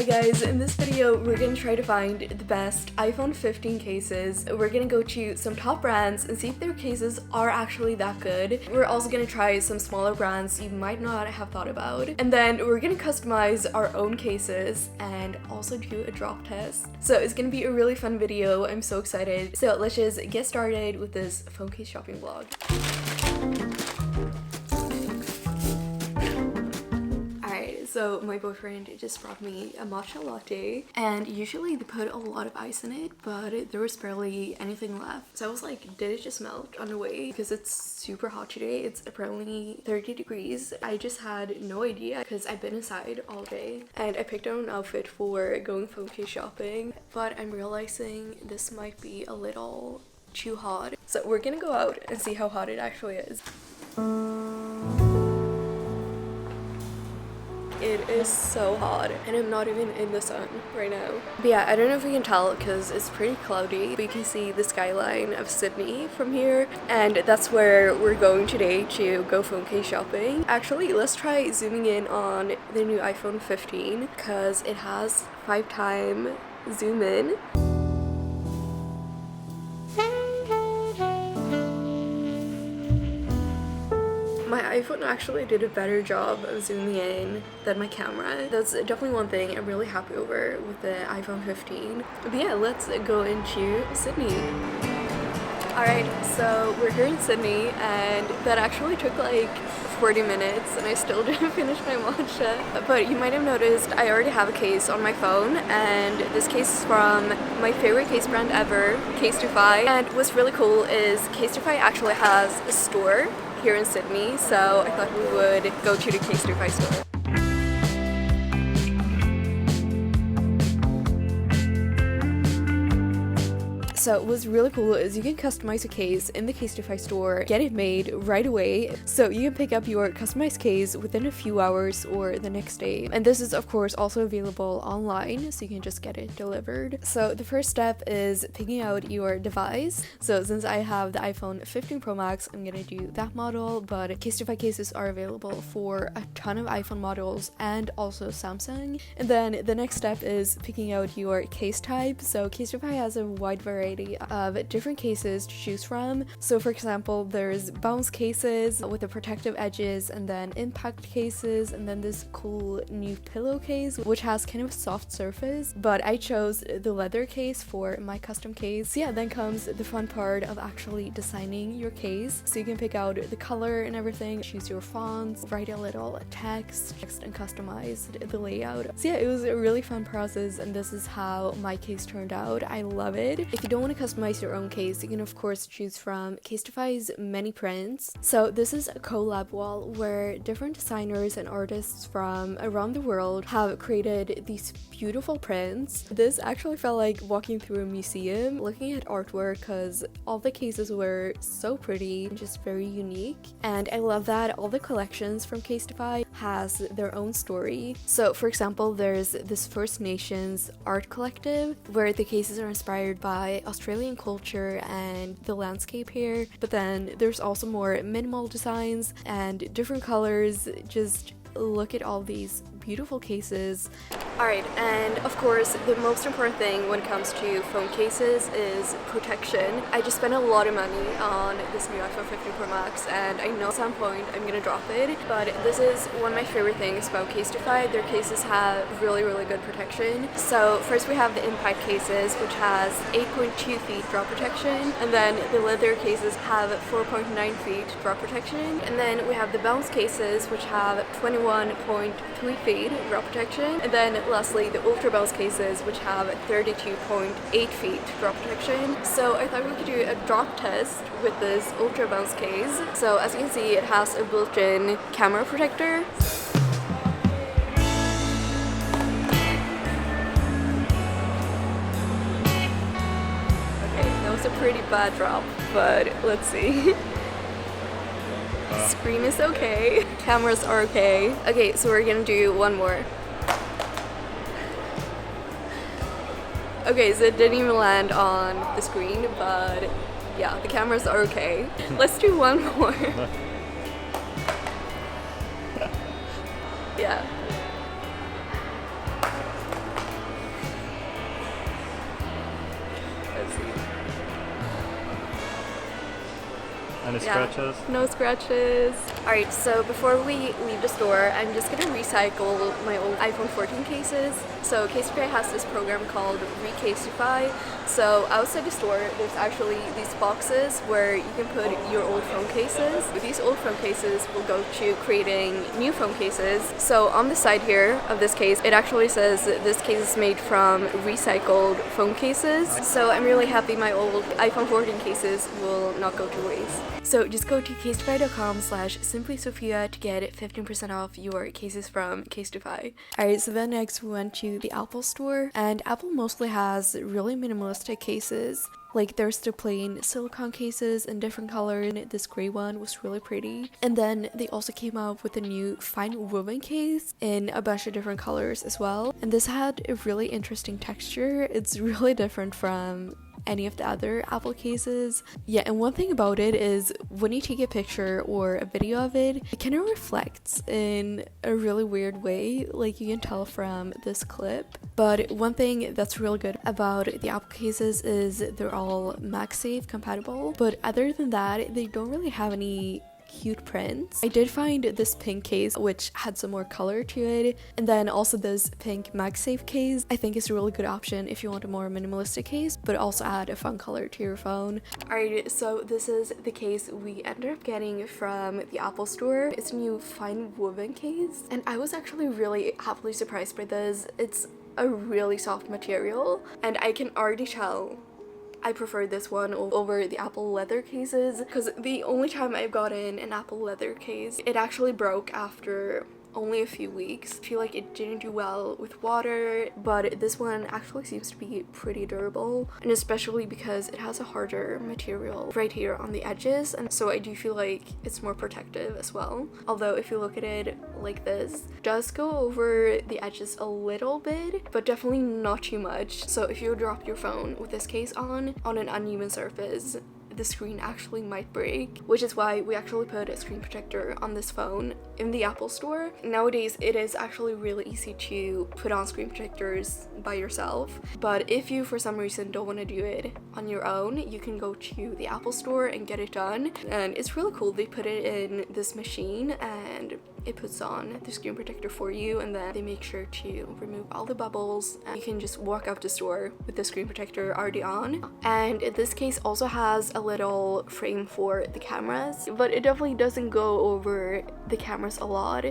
Hi guys, in this video we're gonna try to find the best iPhone 15 cases. We're gonna go to some top brands and see if their cases are actually that good. We're also gonna try some smaller brands you might not have thought about. And then we're gonna customize our own cases and also do a drop test. So it's gonna be a really fun video. I'm so excited. So let's just get started with this phone case shopping vlog. So my boyfriend just brought me a matcha latte, and usually they put a lot of ice in it, but there was barely anything left. So I was like, did it just melt on the way? Because it's super hot today. It's apparently 30 degrees. I just had no idea because I've been inside all day, and I picked out an outfit for going phone case shopping, but I'm realizing this might be a little too hot. So we're gonna go out and see how hot it actually is. It is so hot, and I'm not even in the sun right now. But yeah, I don't know if you can tell because it's pretty cloudy, but you can see the skyline of Sydney from here, and that's where we're going today to go phone case shopping. Actually, let's try zooming in on the new iPhone 15 because it has 5x zoom in. My iPhone actually did a better job of zooming in than my camera. That's definitely one thing I'm really happy over with the iPhone 15. But yeah, let's go into Sydney. Alright, so we're here in Sydney, and that actually took like 40 minutes and I still didn't finish my matcha. But you might have noticed I already have a case on my phone, and this case is from my favorite case brand ever, Casetify. And what's really cool is Casetify actually has a store here in Sydney, so I thought we would go to the Casetify store. So what's really cool is you can customize a case in the Casetify store, get it made right away, so you can pick up your customized case within a few hours or the next day. And this is of course also available online, so you can just get it delivered. So the first step is picking out your device. So since I have the iPhone 15 Pro Max, I'm gonna do that model, but Casetify cases are available for a ton of iPhone models and also Samsung. And then the next step is picking out your case type. So Casetify has a wide variety of different cases to choose from. So for example, there's bounce cases with the protective edges, and then impact cases, and then this cool new pillow case which has kind of a soft surface, but I chose the leather case for my custom case. So yeah, then comes the fun part of actually designing your case. So you can pick out the color and everything, choose your fonts, write a little text and customize the layout. So yeah, it was a really fun process, and this is how my case turned out. I love it. If you don't want to customize your own case, you can of course choose from Casetify's many prints. So this is a collab wall where different designers and artists from around the world have created these beautiful prints. This actually felt like walking through a museum looking at artwork because all the cases were so pretty and just very unique. And I love that all the collections from Casetify has their own story. So for example, there's this First Nations art collective where the cases are inspired by Australian culture and the landscape here, but then there's also more minimal designs and different colors. Just look at all these beautiful cases. Alright, and of course the most important thing when it comes to phone cases is protection. I just spent a lot of money on this new iPhone 15 Pro Max, and I know at some point I'm gonna drop it, but this is one of my favorite things about Casetify. Their cases have really good protection. So first we have the impact cases, which has 8.2 feet drop protection, and then the leather cases have 4.9 feet drop protection, and then we have the bounce cases, which have 21.3 feet drop protection, and then lastly the ultra bounce cases, which have 32.8 feet drop protection. So I thought we could do a drop test with this ultra bounce case. So as you can see, it has a built-in camera protector. Okay, that was a pretty bad drop, but let's see. Screen is okay, cameras are okay. Okay, so we're gonna do one more. Okay, so it didn't even land on the screen, but yeah, the cameras are okay. Let's do one more. Yeah. Any scratches? No scratches. Alright, so before we leave the store, I'm just gonna recycle my old iPhone 14 cases. So Casetify has this program called Drw Casetify. So outside the store, there's actually these boxes where you can put your old phone cases. These old phone cases will go to creating new phone cases. So on the side here of this case, it actually says this case is made from recycled phone cases. So I'm really happy my old iPhone 14 cases will not go to waste. So just go to casetify.com/simplysophia to get 15% off your cases from Casetify. Alright, so then next we went to the Apple store, and Apple mostly has really minimalistic cases. Like there's the plain silicone cases in different colors. This gray one was really pretty. And then they also came out with a new fine woven case in a bunch of different colors as well. And this had a really interesting texture. It's really different from any of the other Apple cases. Yeah, and one thing about it is when you take a picture or a video of it, it kind of reflects in a really weird way, like you can tell from this clip. But one thing that's really good about the Apple cases is they're all MagSafe compatible, but other than that, they don't really have any cute prints. I did find this pink case which had some more color to it, and then also this pink MagSafe case I think is a really good option if you want a more minimalistic case but also add a fun color to your phone. Alright, so this is the case we ended up getting from the Apple store. It's a new fine woven case, and I was actually really happily surprised by this. It's a really soft material, and I can already tell I prefer this one over the Apple leather cases, because the only time I've gotten an Apple leather case, it actually broke after only a few weeks. I feel like it didn't do well with water, but this one actually seems to be pretty durable, and especially because it has a harder material right here on the edges, and so I do feel like it's more protective as well. Although if you look at it like this, it does go over the edges a little bit, but definitely not too much. So if you drop your phone with this case on an uneven surface, the screen actually might break, which is why we actually put a screen protector on this phone in the Apple store. Nowadays it is actually really easy to put on screen protectors by yourself, but if you for some reason don't want to do it on your own, you can go to the Apple store and get it done, and it's really cool. They put it in this machine and it puts on the screen protector for you, and then they make sure to remove all the bubbles, and you can just walk out the store with the screen protector already on. And this case also has a little frame for the cameras, but it definitely doesn't go over the cameras a lot.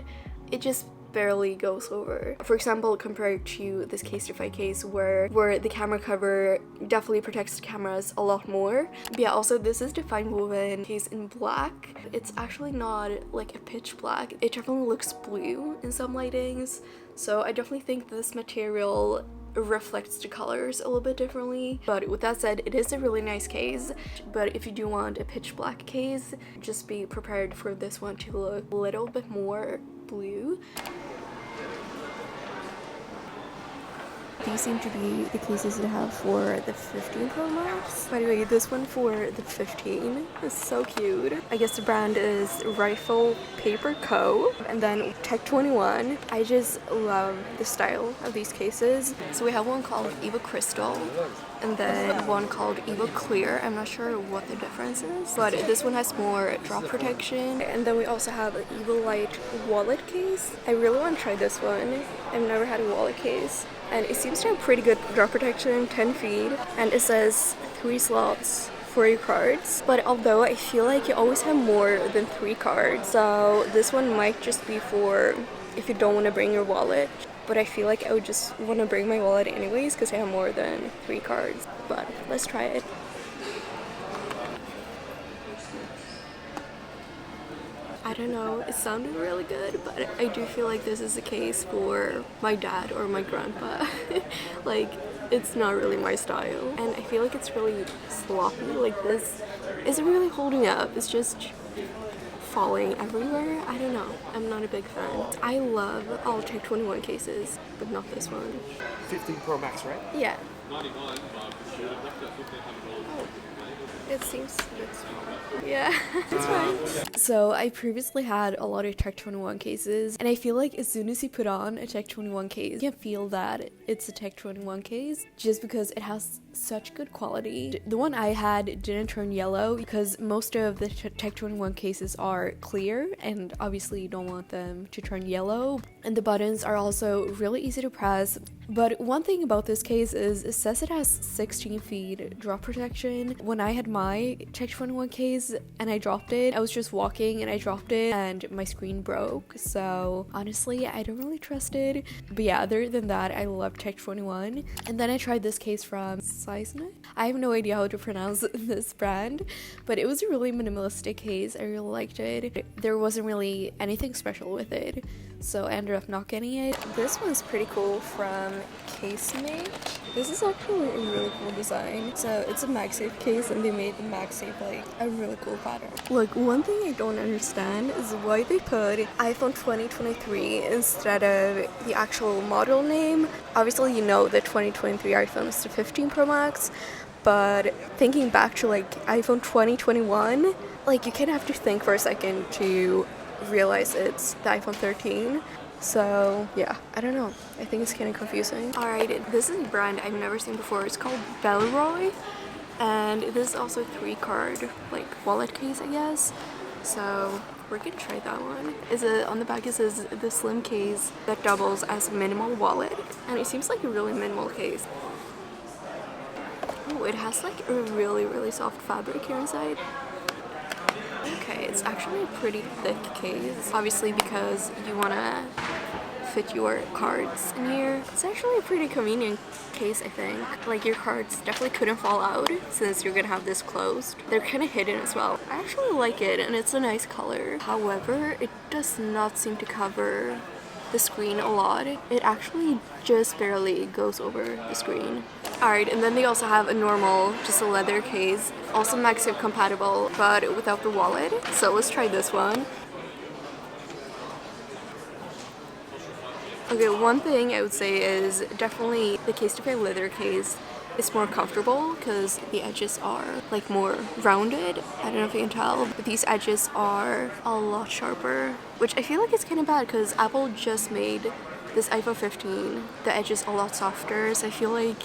It just barely goes over. For example, compared to this Casetify case where the camera cover definitely protects the cameras a lot more. But yeah, also this is the fine woven case in black. It's actually not like a pitch black. It definitely looks blue in some lightings. So I definitely think this material reflects the colors a little bit differently. But with that said, it is a really nice case. But if you do want a pitch black case, just be prepared for this one to look a little bit more blue. These seem to be the cases they have for the 15 Pro Max. By the way, this one for the 15 is so cute. I guess the brand is Rifle Paper Co. And then Tech 21. I just love the style of these cases. So we have one called Eva Crystal, and then one called Eva Clear. I'm not sure what the difference is, but this one has more drop protection. And then we also have an Eva Light wallet case. I really want to try this one. I've never had a wallet case, and it seems to have pretty good drop protection, 10 feet, and it says 3 slots for your cards. But although I feel like you always have more than 3 cards, so this one might just be for if you don't want to bring your wallet. But I feel like I would just want to bring my wallet anyways because I have more than 3 cards. But let's try it. I don't know, it sounded really good, but I do feel like this is a case for my dad or my grandpa. Like, it's not really my style. And I feel like it's really sloppy. Like, this isn't really holding up. It's just falling everywhere. I don't know. I'm not a big fan. I love all Tech 21 cases, but not this one. 15 Pro Max, right? Yeah. Oh, It seems a bit small. Yeah, it's fine. So I previously had a lot of Tech 21 cases, and I feel like as soon as you put on a Tech 21 case, you can feel that it's a Tech 21 case just because it has such good quality. The one I had didn't turn yellow because most of the Tech 21 cases are clear, and obviously you don't want them to turn yellow. And the buttons are also really easy to press. But one thing about this case is it says it has 16 feet Drw Protection. When I had my Tech 21 case and I dropped it, I was just walking and I dropped it and my screen broke. So honestly, I don't really trust it. But yeah, other than that, I love Tech 21. And then I tried this case from Seismic. I have no idea how to pronounce this brand, but it was a really minimalistic case. I really liked it. There wasn't really anything special with it, so I ended up not getting it. This one's pretty cool from Casemate. This is actually a really cool design. So it's a MagSafe case and they made the MagSafe like a really cool pattern. Look, one thing I don't understand is why they put iPhone 2023 instead of the actual model name. Obviously, you know the 2023 iPhone is the 15 Pro Max, but thinking back to like iPhone 2021, like you kind of have to think for a second to realize it's the iPhone 13. So yeah, I don't know, I think it's kind of confusing. Alright, this is a brand I've never seen before. It's called Bellroy, and this is also a 3-card like wallet case, I guess. So we're gonna try that one. On the back it says the slim case that doubles as minimal wallet, and it seems like a really minimal case. Oh, it has like a really soft fabric here inside. Okay, it's actually a pretty thick case, obviously because you want to fit your cards in here. It's actually a pretty convenient case, I think. Like your cards definitely couldn't fall out since you're gonna have this closed. They're kind of hidden as well. I actually like it and it's a nice color. However, it does not seem to cover the screen a lot. It actually just barely goes over the screen. Alright, and then they also have a normal, just a leather case, also MagSafe compatible, but without the wallet. So let's try this one. Okay, one thing I would say is definitely the Casetify leather case is more comfortable because the edges are like more rounded. I don't know if you can tell, but these edges are a lot sharper, which I feel like it's kind of bad because Apple just made this iPhone 15 the edges a lot softer, so I feel like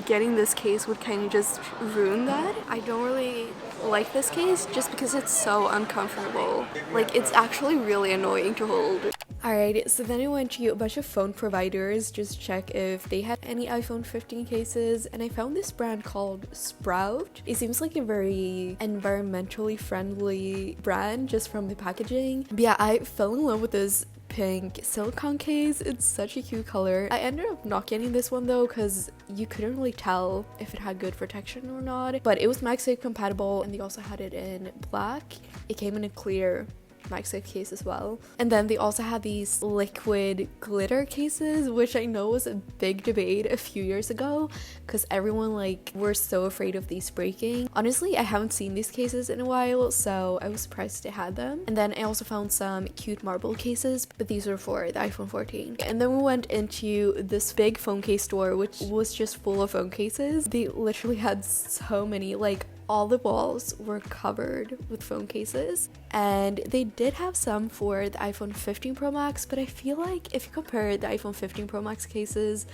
getting this case would kind of just ruin that. I don't really like this case just because it's so uncomfortable. Like, it's actually really annoying to hold. Alright, so then I went to a bunch of phone providers just to check if they had any iPhone 15 cases, and I found this brand called Sprout. It seems like a very environmentally friendly brand just from the packaging. But yeah, I fell in love with this pink silicone case. It's such a cute color. I ended up not getting this one though because you couldn't really tell if it had good protection or not, but it was MagSafe compatible and they also had it in black. It came in a clear MagSafe case as well. And then they also had these liquid glitter cases, which I know was a big debate a few years ago because everyone like were so afraid of these breaking. Honestly, I haven't seen these cases in a while, so I was surprised they had them. And then I also found some cute marble cases, but these were for the iPhone 14. And then we went into this big phone case store, which was just full of phone cases. They literally had so many, like all the walls were covered with phone cases, and they did have some for the iPhone 15 Pro Max, but I feel like if you compare the iPhone 15 Pro Max cases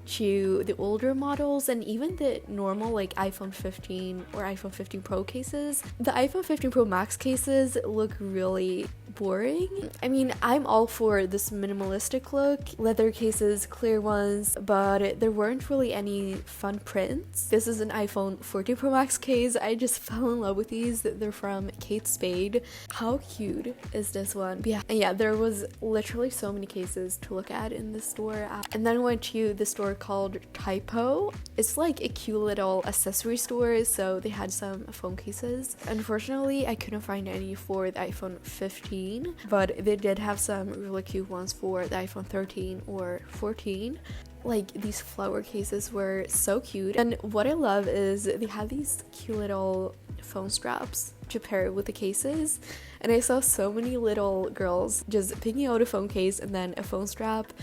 to the older models and even the normal like iPhone 15 or iPhone 15 Pro cases, the iPhone 15 Pro Max cases look really boring. I mean, I'm all for this minimalistic look, leather cases, clear ones, but there weren't really any fun prints. This is an iPhone 14 Pro Max case. I just fell in love with these. They're from Kate Spade. How cute is this one? But yeah, there was literally so many cases to look at in the store. And then I went to the store called Typo. It's like a cute little accessory store, so they had some phone cases. Unfortunately, I couldn't find any for the iPhone 15, but they did have some really cute ones for the iPhone 13 or 14. Like, these flower cases were so cute, and what I love is they have these cute little phone straps to pair with the cases, and I saw so many little girls just picking out a phone case and then a phone strap.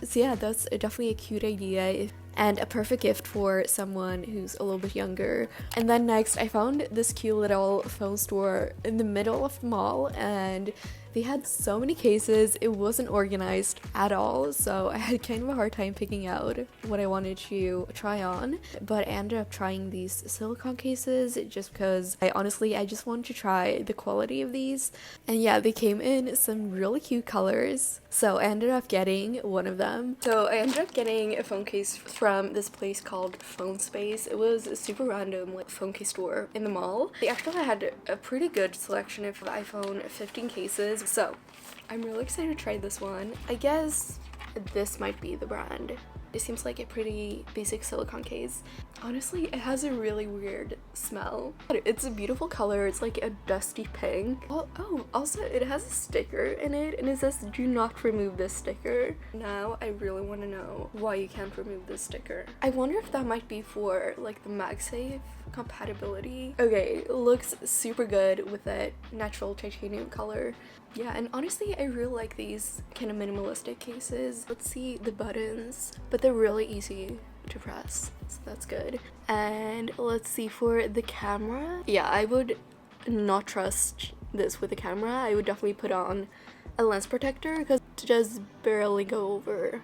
So yeah, that's definitely a cute idea. and a perfect gift for someone who's a little bit younger. And then next, I found this cute little phone store in the middle of the mall, and they had so many cases. It wasn't organized at all, so I had kind of a hard time picking out what I wanted to try on, but I ended up trying these silicone cases just because I just wanted to try the quality of these. And yeah, they came in some really cute colors, so I ended up getting one of them. So I ended up getting a phone case from this place called Phone Space. It was a super random phone case store in the mall. They actually had a pretty good selection of iPhone 15 cases, so I'm really excited to try this one. I guess this might be the brand. It seems like a pretty basic silicone case. Honestly, it has a really weird smell. It's a beautiful color. It's like a dusty pink. Oh, also it has a sticker in it, and it says do not remove this sticker. Now I really want to know why you can't remove this sticker. I wonder if that might be for like the MagSafe compatibility. Okay, it looks super good with that natural titanium color. Yeah, and honestly, I really like these kind of minimalistic cases. Let's see the buttons, but they're really easy to press, so that's good. And let's see for the camera. Yeah, I would not trust this with the camera. I would definitely put on a lens protector because it just barely go over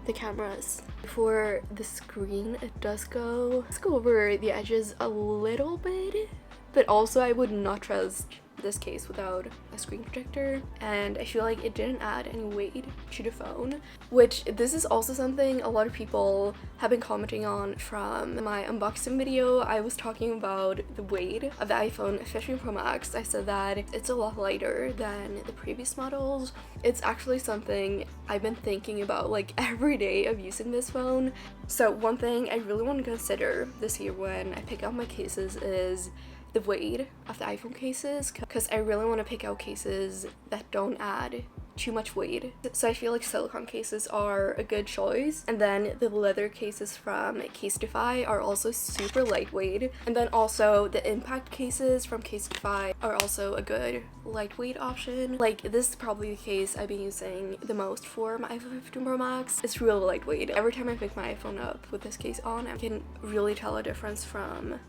the cameras. For the screen, it does go over the edges a little bit, but also I would not trust this case without a screen protector, and I feel like it didn't add any weight to the phone, which this is also something a lot of people have been commenting on from my unboxing video. I was talking about the weight of the iPhone 15 Pro Max. I said that it's a lot lighter than the previous models. It's actually something I've been thinking about like every day of using this phone. So one thing I really want to consider this year when I pick out my cases is the weight of the iPhone cases, because I really want to pick out cases that don't add too much weight. So I feel like silicone cases are a good choice, and then the leather cases from Casetify are also super lightweight, and then also the impact cases from Casetify are also a good lightweight option. Like this is probably the case I've been using the most for my iPhone 15 Pro Max. It's really lightweight. Every time I pick my iPhone up with this case on, I can really tell a difference from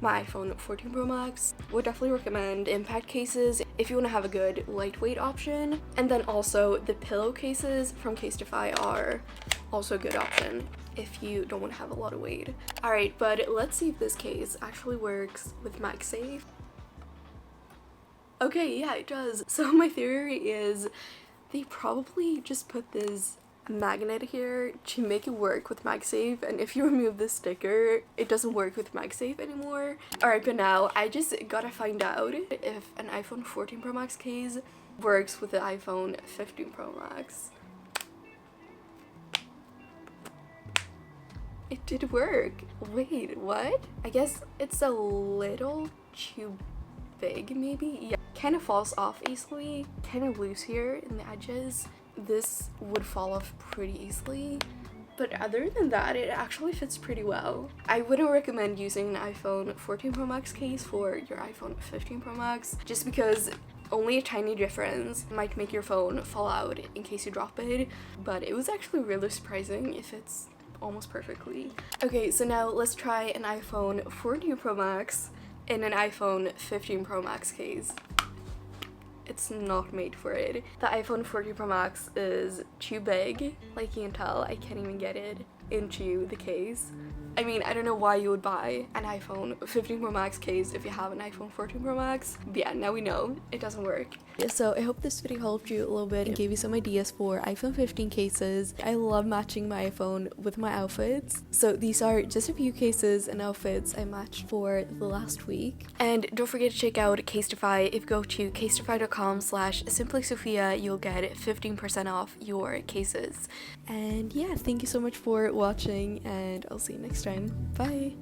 my iPhone 14 Pro Max. Would definitely recommend impact cases if you want to have a good lightweight option. And then also the pillow cases from Casetify are also a good option if you don't want to have a lot of weight. Alright, but let's see if this case actually works with MagSafe. Okay, yeah, it does. So my theory is they probably just put this magnet here to make it work with MagSafe, and if you remove the sticker it doesn't work with MagSafe anymore. Alright, but now I just gotta find out if an iPhone 14 Pro Max case works with the iPhone 15 Pro Max. It did work. Wait, what? I guess it's a little too big maybe. Yeah, kind of falls off easily, kind of loose here in the edges. This would fall off pretty easily, but other than that it actually fits pretty well. I wouldn't recommend using an iPhone 14 Pro Max case for your iPhone 15 Pro Max just because only a tiny difference might make your phone fall out in case you drop it, but it was actually really surprising. It fits almost perfectly. Okay, so now let's try an iPhone 14 Pro Max in an iPhone 15 Pro Max case. It's not made for it. The iPhone 14 Pro Max is too big. Like you can tell, I can't even get it into the case. I mean, I don't know why you would buy an iPhone 15 Pro Max case if you have an iPhone 14 Pro Max. But yeah, now we know it doesn't work. So I hope this video helped you a little bit and gave you some ideas for iPhone 15 cases. I love matching my iPhone with my outfits. So these are just a few cases and outfits I matched for the last week. And don't forget to check out Casetify. If you go to casetify.com/simplysophia, you'll get 15% off your cases. And yeah, thank you so much for watching, and I'll see you next time. Bye!